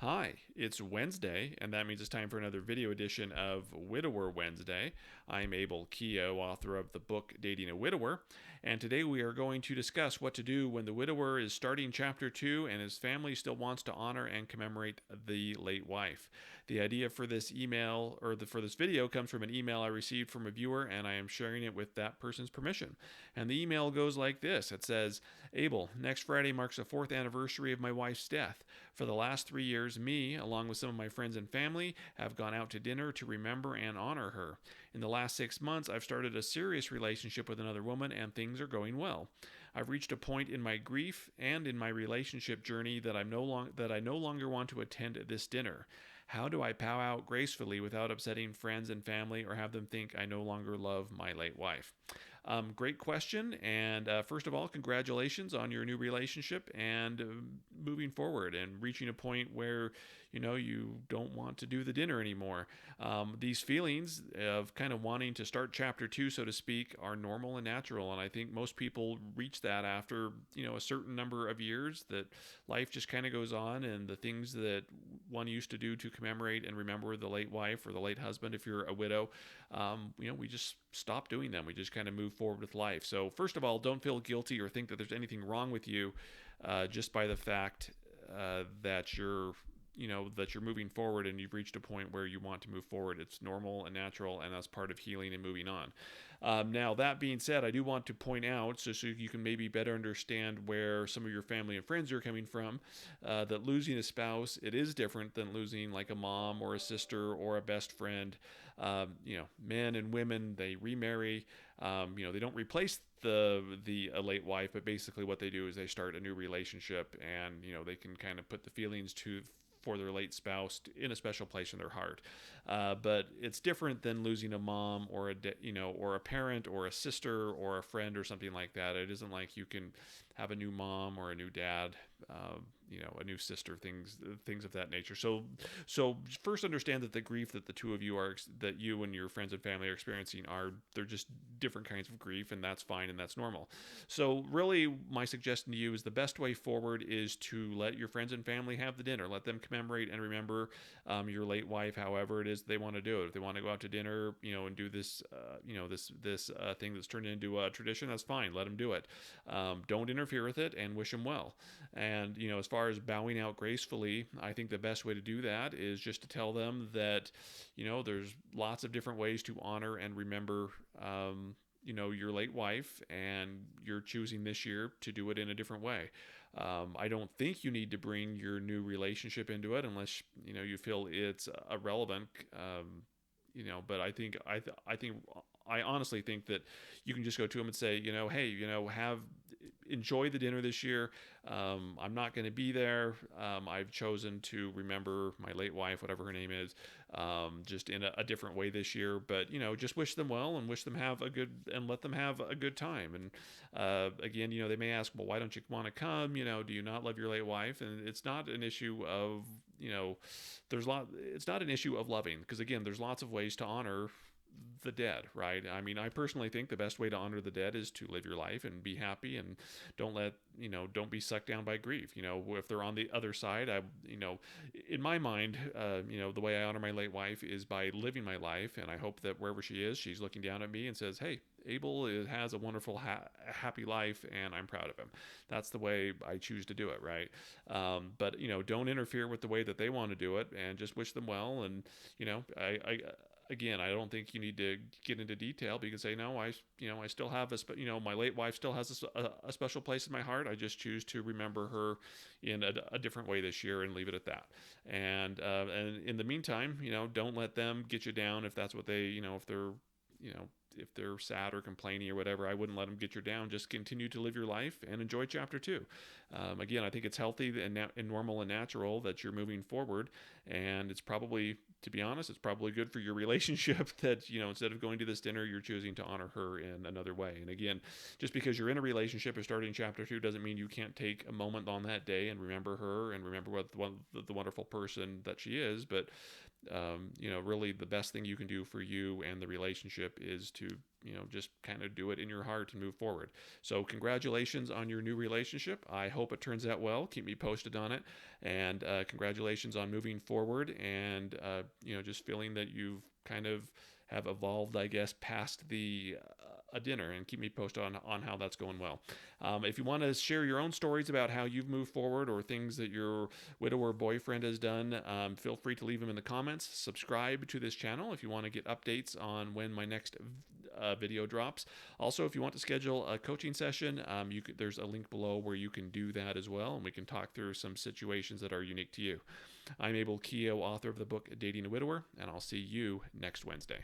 Hi, it's Wednesday, and that means it's time for another video edition of Widower Wednesday. I'm Abel Keogh, author of the book Dating a Widower, and today we are going to discuss what to do when the widower is starting chapter 2 and his family still wants to honor and commemorate the late wife. The idea for this email, for this video, comes from an email I received from a viewer, and I am sharing it with that person's permission. And the email goes like this. It says, Abel, next Friday marks the 4th anniversary of my wife's death. For the last 3 years, me, along with some of my friends and family, have gone out to dinner to remember and honor her. In the last 6 months, I've started a serious relationship with another woman, and things are going well. I've reached a point in my grief and in my relationship journey that I no longer want to attend this dinner. How do I bow out gracefully without upsetting friends and family or have them think I no longer love my late wife? Great question. And first of all, congratulations on your new relationship and moving forward and reaching a point where you don't want to do the dinner anymore. These feelings of kind of wanting to start chapter 2, so to speak, are normal and natural. And I think most people reach that after a certain number of years, that life just kind of goes on, and the things that one used to do to commemorate and remember the late wife or the late husband, if you're a widow, we just stop doing them. We just kind of move forward with life. So first of all, don't feel guilty or think that there's anything wrong with you just by the fact that you're moving forward and you've reached a point where you want to move forward. It's normal and natural, and that's part of healing and moving on. Now, that being said, I do want to point out, so you can maybe better understand where some of your family and friends are coming from, that losing a spouse, it is different than losing like a mom or a sister or a best friend. Men and women, they remarry. They don't replace the late wife, but basically what they do is they start a new relationship, and they can kind of put the feelings for their late spouse in a special place in their heart. But it's different than losing a mom or or a parent or a sister or a friend or something like that. It isn't like you can have a new mom or a new dad, a new sister, things of that nature. So first understand that the grief that the two of you that you and your friends and family are experiencing, they're just different kinds of grief, and that's fine and that's normal. So really, my suggestion to you is the best way forward is to let your friends and family have the dinner. Let them commemorate and remember your late wife, however it is they want to do it. If they want to go out to dinner, and do this, this thing that's turned into a tradition, that's fine. Let them do it. Don't interfere with it, and wish them well. And as far as bowing out gracefully, I think the best way to do that is just to tell them that there's lots of different ways to honor and remember your late wife, and you're choosing this year to do it in a different way. I don't think you need to bring your new relationship into it unless you feel it's irrelevant. But I honestly think that you can just go to them and say, hey, enjoy the dinner this year. I'm not going to be there. I've chosen to remember my late wife, whatever her name is, just in a different way this year. But just wish them well and let them have a good time. And again, they may ask, well, why don't you want to come? Do you not love your late wife? And it's not an issue of it's not an issue of loving, because again, there's lots of ways to honor the dead, right? I mean, I personally think the best way to honor the dead is to live your life and be happy, and don't be sucked down by grief. If they're on the other side, in my mind, the way I honor my late wife is by living my life, and I hope that wherever she is, she's looking down at me and says, hey, Abel has a wonderful, happy life, and I'm proud of him. That's the way I choose to do it, right? But don't interfere with the way that they want to do it, and just wish them well. And again, I don't think you need to get into detail, because say, no, I still have my late wife still has a special place in my heart. I just choose to remember her in a different way this year, and leave it at that. And in the meantime, don't let them get you down if that's what they, if they're sad or complaining or whatever. I wouldn't let them get you down. Just continue to live your life and enjoy chapter 2. Again, I think it's healthy and normal and natural that you're moving forward, and it's probably, to be honest, it's probably good for your relationship that, instead of going to this dinner, you're choosing to honor her in another way. And again, just because you're in a relationship or starting chapter 2 doesn't mean you can't take a moment on that day and remember her and remember the wonderful person that she is. But really the best thing you can do for you and the relationship is to, just kind of do it in your heart and move forward. So congratulations on your new relationship. I hope it turns out well. Keep me posted on it. And congratulations on moving forward and, just feeling that you've kind of have evolved, I guess, past the a dinner, and keep me posted on how that's going well. If you want to share your own stories about how you've moved forward or things that your widower boyfriend has done, feel free to leave them in the comments. Subscribe to this channel if you want to get updates on when my next video drops. Also, if you want to schedule a coaching session, there's a link below where you can do that as well, and we can talk through some situations that are unique to you. I'm Abel Keogh, author of the book Dating a Widower, and I'll see you next Wednesday.